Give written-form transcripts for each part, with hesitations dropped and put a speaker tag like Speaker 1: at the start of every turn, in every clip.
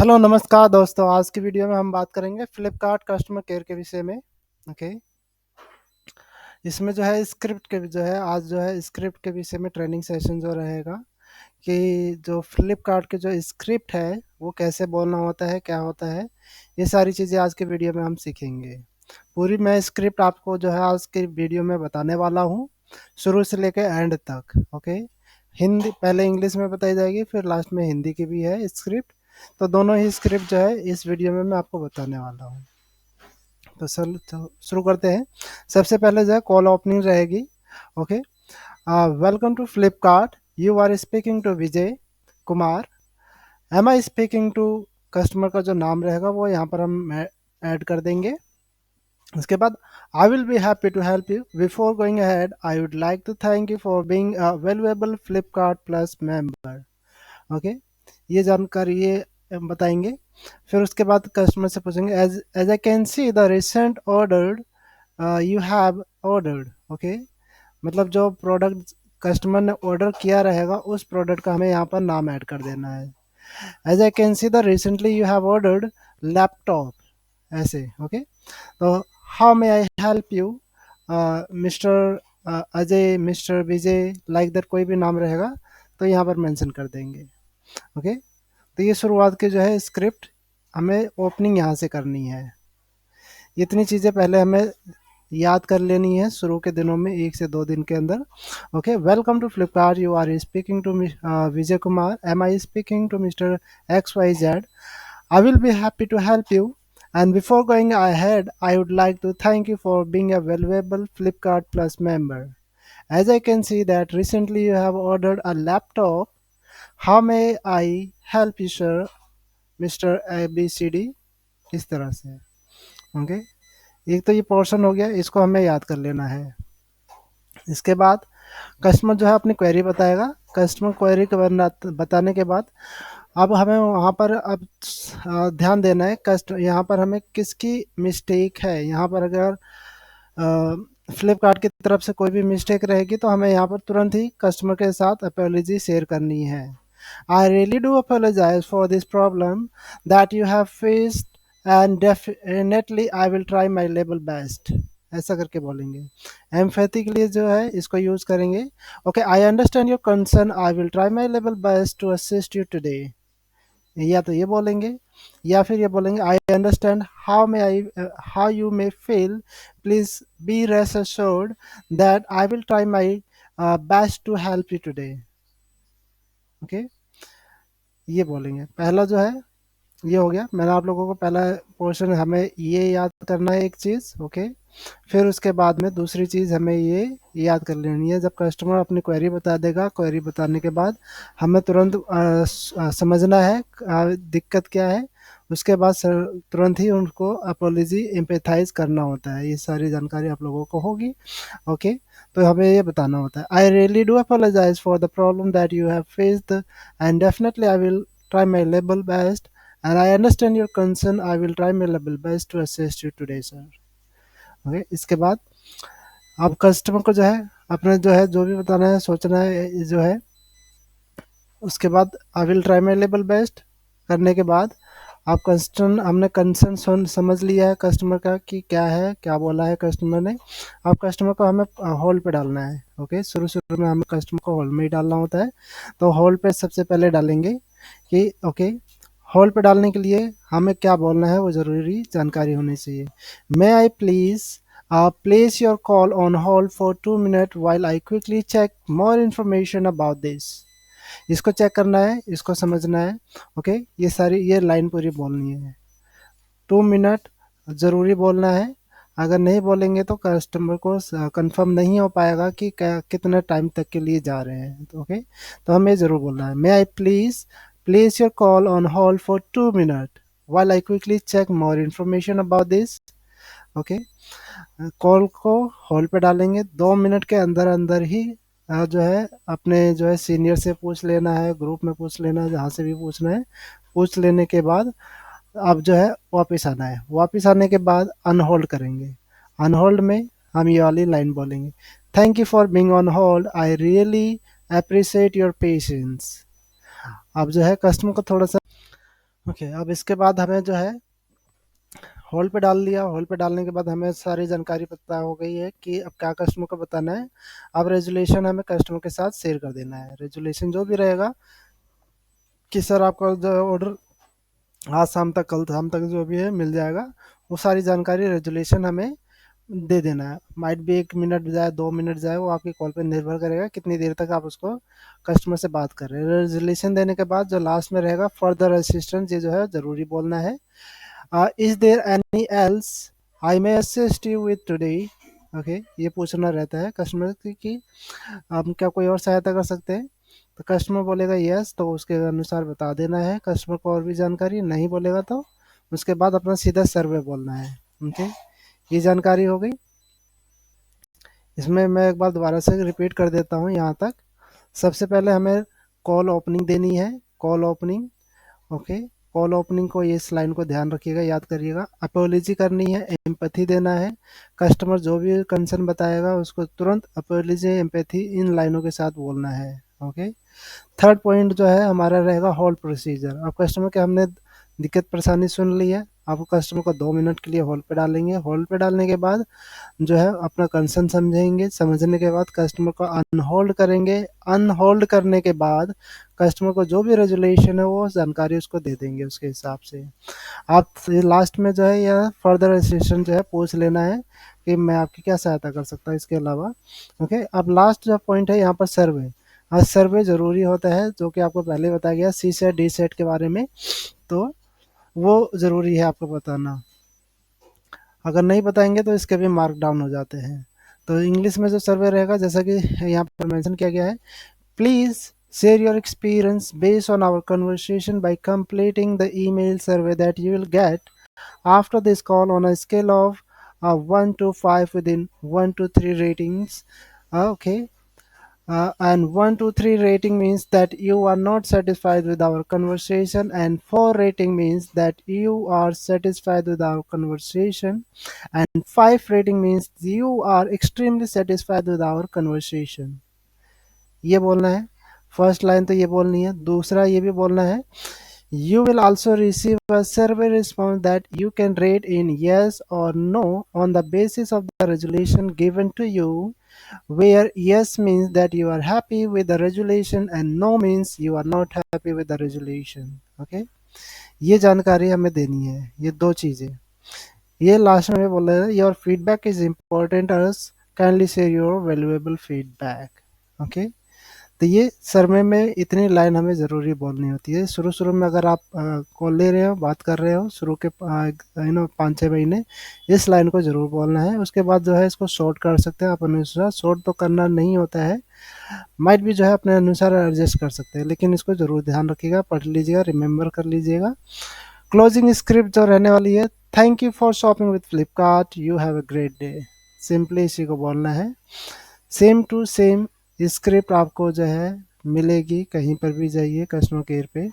Speaker 1: Hello नमस्कार दोस्तों। आज की वीडियो में हम बात करेंगे फ्लिपकार्ट कस्टमर केयर के विषय में। ओके। इसमें जो है स्क्रिप्ट के जो है आज जो है स्क्रिप्ट के विषय में ट्रेनिंग सेशन जो रहेगा कि जो फ्लिपकार्ट के जो स्क्रिप्ट है वो कैसे बोलना होता है, क्या होता है, ये सारी चीज़ें आज के वीडियो में हम सीखेंगे। पूरी मैं स्क्रिप्ट आपको जो है आज के वीडियो में बताने वाला हूँ, शुरू से लेकर एंड तक। ओके। हिंदी पहले इंग्लिश में बताई जाएगी, फिर लास्ट में हिंदी की भी है स्क्रिप्ट। तो दोनों ही स्क्रिप्ट जो है इस वीडियो में मैं आपको बताने वाला हूँ। तो चल तो शुरू करते हैं। सबसे पहले जो है कॉल ओपनिंग रहेगी। Okay. Welcome to Flipkart, you are speaking to Vijay Kumar. Am I speaking to. Customer का जो नाम रहेगा वो यहाँ पर हम ऐड कर देंगे। उसके बाद I will be happy to help you. Before going ahead I would like to thank you for being a valuable Flipkart plus member. Okay. ये जानकारी ये बताएंगे। फिर उसके बाद कस्टमर से पूछेंगे as as I can see the recent ordered you have ordered. Okay. मतलब जो प्रोडक्ट कस्टमर ने ऑर्डर किया रहेगा उस प्रोडक्ट का हमें यहाँ पर नाम ऐड कर देना है। As I can see the recently you have ordered laptop, ऐसे। ओके। तो how may I help you mister Ajay, mister Vijay, like that कोई भी नाम रहेगा तो यहाँ पर मेंशन कर देंगे। ओके। तो ये शुरुआत की जो है स्क्रिप्ट हमें ओपनिंग यहाँ से करनी है। इतनी चीज़ें पहले हमें याद कर लेनी है शुरू के दिनों में, 1 से 2 दिन के अंदर। Okay. Welcome to Flipkart, you are speaking to Vijay Kumar. Am I speaking to mister X Y Z. I will be happy to help you and before going ahead I would like to thank you for being a valuable Flipkart Plus member. As I can see that recently you have ordered a laptop. How may I help you, sir? Mister A B C D, इस तरह से। Okay. एक तो ये portion हो गया, इसको हमें याद कर लेना है। इसके बाद कस्टमर जो है अपनी क्वेरी बताएगा। कस्टमर क्वेरी के बताने के बाद अब हमें वहाँ पर अब ध्यान देना है कस्ट यहाँ पर हमें किसकी मिस्टेक है। यहाँ पर अगर फ्लिपकार्ट की तरफ से कोई भी मिस्टेक रहेगी तो हमें यहाँ पर तुरंत ही कस्टमर के साथ अपॉलॉजी शेयर करनी है। I really do apologise for this problem that you have faced and definitely I will try my level best, ऐसा करके बोलेंगे। एम्पैथी के लिए जो है इसको यूज करेंगे। Okay, I understand your concern, I will try my level best to assist you today. या तो ये बोलेंगे या फिर ये बोलेंगे I understand how you may feel, please be rest assured that I will try my best to help you today. Okay. ये बोलेंगे। पहला जो है ये हो गया। मैंने आप लोगों को पहला पोर्शन हमें ये याद करना है एक चीज़। ओके। फिर उसके बाद में दूसरी चीज़ हमें ये याद कर लेनी है। जब कस्टमर अपनी क्वेरी बता देगा, क्वेरी बताने के बाद हमें तुरंत समझना है दिक्कत क्या है। उसके बाद तुरंत ही उनको अपोलॉजी एम्पैथाइज करना होता है। ये सारी जानकारी आप लोगों को होगी। ओके। तो हमें ये बताना होता है I really do apologise for the problem that you have faced and definitely I will try my level best and I understand your concern. I will try my level best to assist you today, sir. Okay. इसके बाद आप customer को जो है अपने जो है जो भी बताना है, सोचना है जो है। उसके बाद I will try my level best करने के बाद आप कंसर्न, हमने कंसर्न समझ लिया है कस्टमर का कि क्या है, क्या बोला है कस्टमर ने। अब कस्टमर को हमें होल्ड पे डालना है। ओके। शुरू शुरू में हमें कस्टमर को होल्ड में ही डालना होता है। तो होल्ड पे सबसे पहले डालेंगे कि ओके, होल्ड पे डालने के लिए हमें क्या बोलना है वो ज़रूरी जानकारी होनी चाहिए। May I please place your call on hold for 2 minute while I quickly check more information about this. इसको चेक करना है, इसको समझना है। ओके। ये सारी ये लाइन पूरी बोलनी है। 2 मिनट ज़रूरी बोलना है। अगर नहीं बोलेंगे तो कस्टमर को कंफर्म नहीं हो पाएगा कि कितने टाइम तक के लिए जा रहे हैं। तो ओके, तो हमें ज़रूर बोलना है may I please place your call on hold for 2 minute while I quickly check more information about this. Okay. Call को होल्ड पे डालेंगे। 2 मिनट के अंदर अंदर ही जो है अपने जो है सीनियर से पूछ लेना है, ग्रुप में पूछ लेना है, जहाँ से भी पूछना है। पूछ लेने के बाद अब जो है वापस आना है। वापस आने के बाद अनहोल्ड करेंगे। अनहोल्ड में हम ये वाली लाइन बोलेंगे, thank you for being on hold, I really appreciate your patience. अब जो है कस्टमर को थोड़ा सा ओके, अब इसके बाद हमें जो है होल्ड पे डाल दिया। होल्ड पे डालने के बाद हमें सारी जानकारी पता हो गई है कि अब क्या कस्टमर को बताना है। अब रेजुलेशन हमें कस्टमर के साथ शेयर कर देना है। रेजुलेशन जो भी रहेगा कि सर आपका जो ऑर्डर आज शाम तक, कल शाम तक जो भी है मिल जाएगा, वो सारी जानकारी रेजुलेशन हमें दे देना है। माइट भी 1 मिनट जाए, 2 मिनट जाए, वो आपकी कॉल पे निर्भर करेगा कितनी देर तक आप उसको कस्टमर से बात कर रहे हैं। रेजुलेशन देने के बाद जो लास्ट में रहेगा फर्दर असिस्टेंस, ये जो है ज़रूरी बोलना है। Is there any else I may assist you with today. Okay, ये पूछना रहता है कस्टमर की कि हम क्या कोई और सहायता कर सकते हैं। तो कस्टमर बोलेगा यस, तो उसके अनुसार बता देना है कस्टमर को और भी जानकारी। नहीं बोलेगा तो उसके बाद अपना सीधा सर्वे बोलना है। ओके, ये जानकारी हो गई। इसमें मैं एक बार दोबारा से रिपीट कर देता हूँ यहाँ तक। सबसे पहले हमें कॉल ओपनिंग देनी है। Call opening, okay, call opening को, ये इस लाइन को ध्यान रखिएगा, याद करिएगा। अपोलॉजी करनी है, एम्पैथी देना है। कस्टमर जो भी कंसर्न बताएगा उसको तुरंत अपोलॉजी, एम्पैथी इन लाइनों के साथ बोलना है। ओके, थर्ड पॉइंट जो है हमारा रहेगा होल्ड प्रोसीजर। अब कस्टमर के हमने दिक्कत परेशानी सुन ली है, आपको कस्टमर को 2 मिनट के लिए होल्ड पे डालेंगे। होल्ड पे डालने के बाद जो है अपना कंसर्न समझेंगे। समझने के बाद कस्टमर को अनहोल्ड करेंगे। अनहोल्ड करने के बाद कस्टमर को जो भी रेजुलेशन है वो जानकारी उसको दे देंगे उसके हिसाब से। आप लास्ट में जो है या फर्दर असिस्टेंस जो है पूछ लेना है कि मैं आपकी क्या सहायता कर सकता हूँ इसके अलावा। ओके, अब लास्ट जो पॉइंट है यहाँ पर सर्वे। हाँ, सर्वे ज़रूरी होता है, जो कि आपको पहले बताया गया सी सेट डी सेट के बारे में, तो वो ज़रूरी है आपको बताना। अगर नहीं बताएंगे तो इसके भी मार्क डाउन हो जाते हैं। तो इंग्लिश में जो सर्वे रहेगा, जैसा कि यहाँ पर मेंशन किया गया है, please share your experience based on our conversation by completing the email survey that you will get after this call on a scale of 1 to 5 within 1 to 3 ratings. Okay, and 1 to 3 rating means that you are not satisfied with our conversation, and 4 rating means that you are satisfied with our conversation, and 5 rating means you are extremely satisfied with our conversation. ये बोलना है। First line तो ये बोलनी है। दूसरा ये भी बोलना है, you will also receive a survey response that you can rate in yes or no on the basis of the resolution given to you, where yes means that you are happy with the resolution and no means you are not happy with the resolution. Okay, ये जानकारी हमें देनी है, ये दो चीजें। ये last में बोल रहे हैं, your feedback is important us, kindly share your valuable feedback. Okay, तो ये सर्वे में इतनी लाइन हमें ज़रूरी बोलनी होती है। शुरू शुरू में अगर आप कॉल ले रहे हो, बात कर रहे हो, शुरू के 5-6 महीने इस लाइन को ज़रूर बोलना है। उसके बाद जो है इसको शॉर्ट कर सकते हैं अपने अनुसार। शॉर्ट तो करना नहीं होता है, माइट भी जो है अपने अनुसार एडजस्ट कर सकते हैं, लेकिन इसको ज़रूर ध्यान रखिएगा, पढ़ लीजिएगा, रिमेंबर कर लीजिएगा। क्लोजिंग स्क्रिप्ट जो रहने वाली है, thank you for shopping with Flipkart, you have a great day. Simply इसी को बोलना है। सेम टू सेम स्क्रिप्ट आपको जो है मिलेगी, कहीं पर भी जाइए कस्टमर केयर पे,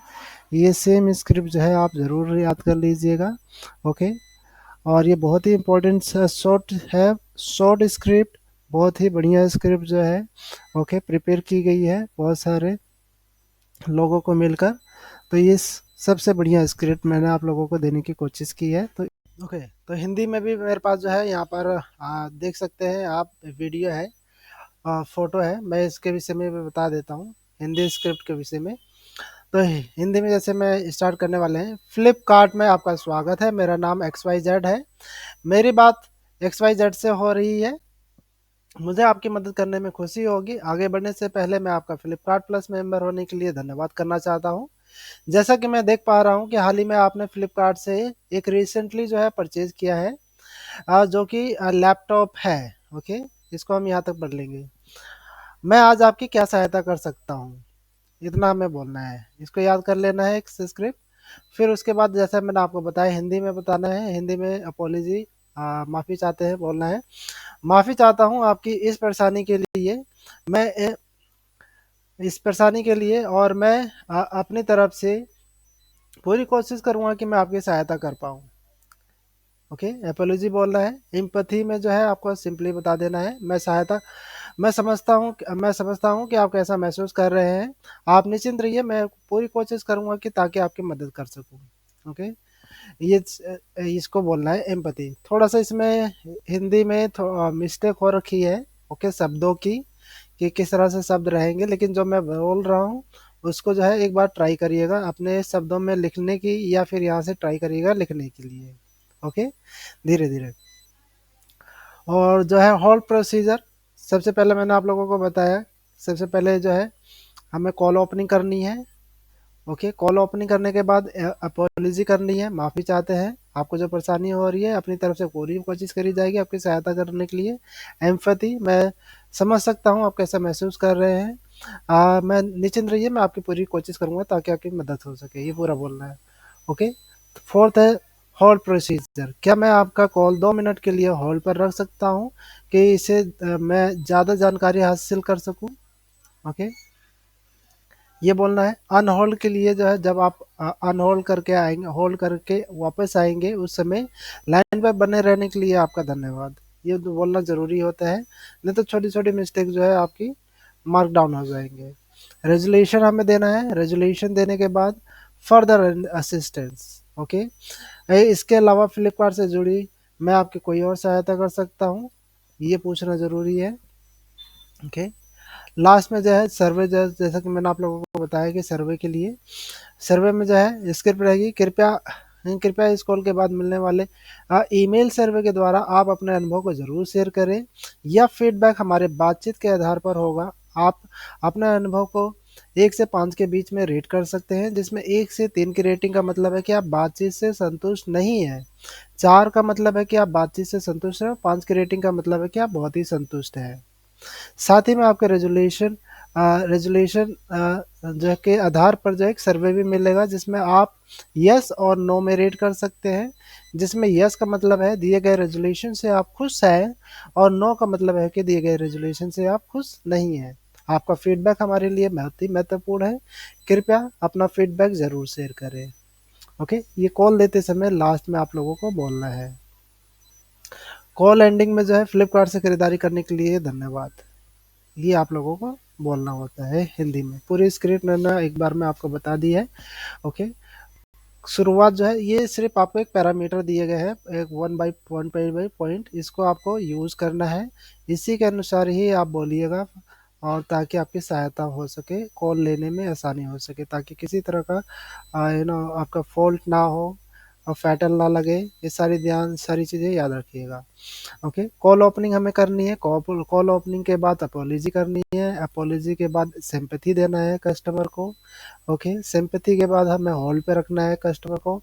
Speaker 1: ये सेम स्क्रिप्ट जो है आप ज़रूर याद कर लीजिएगा। ओके, और ये बहुत ही इम्पोर्टेंट शॉर्ट है, शॉर्ट स्क्रिप्ट, बहुत ही बढ़िया स्क्रिप्ट जो है ओके प्रिपेयर की गई है बहुत सारे लोगों को मिलकर। तो ये सबसे बढ़िया स्क्रिप्ट मैंने आप लोगों को देने की कोशिश की है। तो ओके, तो हिंदी में भी मेरे पास जो है यहाँ पर देख सकते हैं आप, वीडियो है, फ़ोटो है। मैं इसके विषय में भी बता देता हूँ, हिंदी स्क्रिप्ट के विषय में। तो हिंदी में जैसे मैं स्टार्ट करने वाले हैं। फ्लिपकार्ट में आपका स्वागत है, मेरा नाम XYZ है। मेरी बात XYZ से हो रही है। मुझे आपकी मदद करने में खुशी होगी। आगे बढ़ने से पहले मैं आपका फ्लिपकार्ट प्लस मेंबर होने के लिए धन्यवाद करना चाहता हूँ। जैसा कि मैं देख पा रहा हूँ कि हाल ही में आपने फ्लिपकार्ट से एक रिसेंटली जो है परचेज़ किया है, जो कि लैपटॉप है। ओके, इसको हम यहाँ तक पढ़ लेंगे। मैं आज आपकी क्या सहायता कर सकता हूँ, इतना हमें बोलना है। इसको याद कर लेना है एक स्क्रिप्ट। फिर उसके बाद जैसा मैंने आपको बताया हिंदी में बताना है। हिंदी में अपोलॉजी, माफ़ी चाहते हैं बोलना है। माफ़ी चाहता हूँ आपकी इस परेशानी के लिए। मैं इस परेशानी के लिए, और मैं अपनी तरफ से पूरी कोशिश करूँगा कि मैं आपकी सहायता कर पाऊँ। ओके, एपोलॉजी बोलना है। एम्पैथी में जो है आपको सिंपली बता देना है, मैं समझता हूँ कि आप कैसा महसूस कर रहे हैं। आप निश्चिंत रहिए, मैं पूरी कोशिश करूँगा कि ताकि आपकी मदद कर सकूँ। ओके। ये इसको बोलना है एम्पैथी। थोड़ा सा इसमें हिंदी में मिस्टेक हो रखी है, ओके, शब्दों की, कि किस तरह से शब्द रहेंगे, लेकिन जो मैं बोल रहा हूँ उसको जो है एक बार ट्राई करिएगा अपने शब्दों में लिखने की, या फिर यहाँ से ट्राई करिएगा लिखने के लिए, ओके, धीरे धीरे। और जो है होल्ड प्रोसीजर, सबसे पहले मैंने आप लोगों को बताया, सबसे पहले जो है हमें कॉल ओपनिंग करनी है, ओके। कॉल ओपनिंग करने के बाद अपॉलॉजी करनी है, माफ़ी चाहते हैं, आपको जो परेशानी हो रही है अपनी तरफ से पूरी कोशिश करी जाएगी आपकी सहायता करने के लिए। एम्पैथी, मैं समझ सकता हूँ आप कैसा महसूस कर रहे हैं, मैं निश्चिंत रहिए, मैं आपकी पूरी कोशिश करूँगा ताकि आपकी मदद हो सके, ये पूरा बोलना है, ओके। फोर्थ है होल्ड प्रोसीजर, क्या मैं आपका कॉल 2 मिनट के लिए होल्ड पर रख सकता हूँ कि इसे मैं ज़्यादा जानकारी हासिल कर सकूँ, ओके, ये बोलना है। अनहोल्ड के लिए जो है, जब आप अनहोल्ड करके आएंगे, होल्ड करके वापस आएंगे, उस समय लाइन पर बने रहने के लिए आपका धन्यवाद, ये तो बोलना ज़रूरी होता है, नहीं तो छोटी छोटी मिस्टेक जो है आपकी मार्क डाउन हो जाएंगे। रेजोल्यूशन हमें देना है, रेजोल्यूशन देने के बाद फर्दर असिस्टेंस, ओके। इसके अलावा फ्लिपकार्ट से जुड़ी मैं आपकी कोई और सहायता कर सकता हूँ, ये पूछना ज़रूरी है, ओके। लास्ट में जो है सर्वे, जैसा कि मैंने आप लोगों को बताया कि सर्वे के लिए, सर्वे में जो है स्क्रिप्ट रहेगी, कृपया कृपया इस कॉल के बाद मिलने वाले ईमेल सर्वे के द्वारा आप अपने अनुभव को ज़रूर शेयर करें, यह फीडबैक हमारे बातचीत के आधार पर होगा। आप अपने अनुभव को 1 से 5 के बीच में रेट कर सकते हैं, जिसमें 1 से 3 की रेटिंग का मतलब है कि आप बातचीत से संतुष्ट नहीं हैं, 4 का मतलब है कि आप बातचीत से संतुष्ट हैं, 5 की रेटिंग का मतलब है कि आप बहुत ही संतुष्ट हैं। साथ ही में आपके रेजोल्यूशन जो है के आधार पर जो है एक सर्वे भी मिलेगा, जिसमें आप यस और नो में रेट कर सकते हैं, जिसमें यस का मतलब है दिए गए रेजोल्यूशन से आप खुश हैं, और नो का मतलब है कि दिए गए रेजोल्यूशन से आप खुश नहीं हैं। आपका फीडबैक हमारे लिए बहुत ही महत्वपूर्ण है, कृपया अपना फीडबैक ज़रूर शेयर करें, ओके। ये कॉल देते समय लास्ट में आप लोगों को बोलना है। कॉल एंडिंग में जो है, फ्लिपकार्ट से खरीदारी करने के लिए धन्यवाद, ये आप लोगों को बोलना होता है हिंदी में। पूरी स्क्रिप्ट मैंने एक बार में आपको बता दी है, ओके। शुरुआत जो है, ये सिर्फ आपको एक पैरामीटर दिए गए हैं, एक 1 बाई पॉइंट, इसको आपको यूज़ करना है, इसी के अनुसार ही आप बोलिएगा, और ताकि आपकी सहायता हो सके, कॉल लेने में आसानी हो सके, ताकि किसी तरह का आपका फॉल्ट ना हो और फैटल ना लगे, ये सारी चीज़ें याद रखिएगा, ओके। कॉल ओपनिंग हमें करनी है, कॉल ओपनिंग के बाद अपॉलॉजी करनी है, अपॉलॉजी के बाद सिंपैथी देना है कस्टमर को, ओके। सिंपैथी के बाद हमें होल्ड पे रखना है कस्टमर को,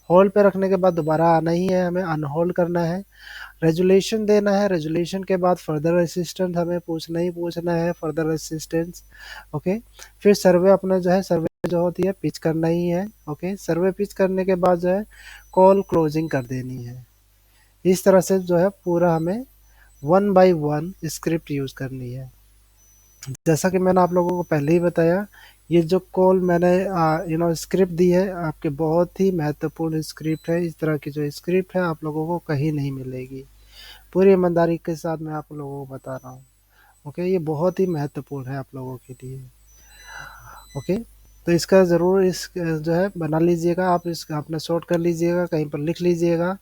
Speaker 1: होल्ड पे रखने के बाद दोबारा आना ही है, हमें अनहोल्ड करना है, रेजुलेशन देना है, रेजुलेशन के बाद फर्दर असिस्टेंस हमें पूछना ही पूछना है, फर्दर असिस्टेंस, ओके। फिर सर्वे, अपना जो है सर्वे जो होती है पिच करना ही है, ओके। सर्वे पिच करने के बाद जो है कॉल क्लोजिंग कर देनी है। इस तरह से जो है पूरा हमें 1 बाई 1 स्क्रिप्ट यूज़ करनी है। जैसा कि मैंने आप लोगों को पहले ही बताया, ये जो कॉल मैंने स्क्रिप्ट दी है, आपके बहुत ही महत्वपूर्ण स्क्रिप्ट है, इस तरह की जो स्क्रिप्ट है आप लोगों को कहीं नहीं मिलेगी, पूरी ईमानदारी के साथ मैं आप लोगों को बता रहा हूँ, ओके। ये बहुत ही महत्वपूर्ण है आप लोगों के लिए, ओके। तो इसका ज़रूर इस जो है बना लीजिएगा, आप इसका अपना शॉर्ट कर लीजिएगा, कहीं पर लिख लीजिएगा।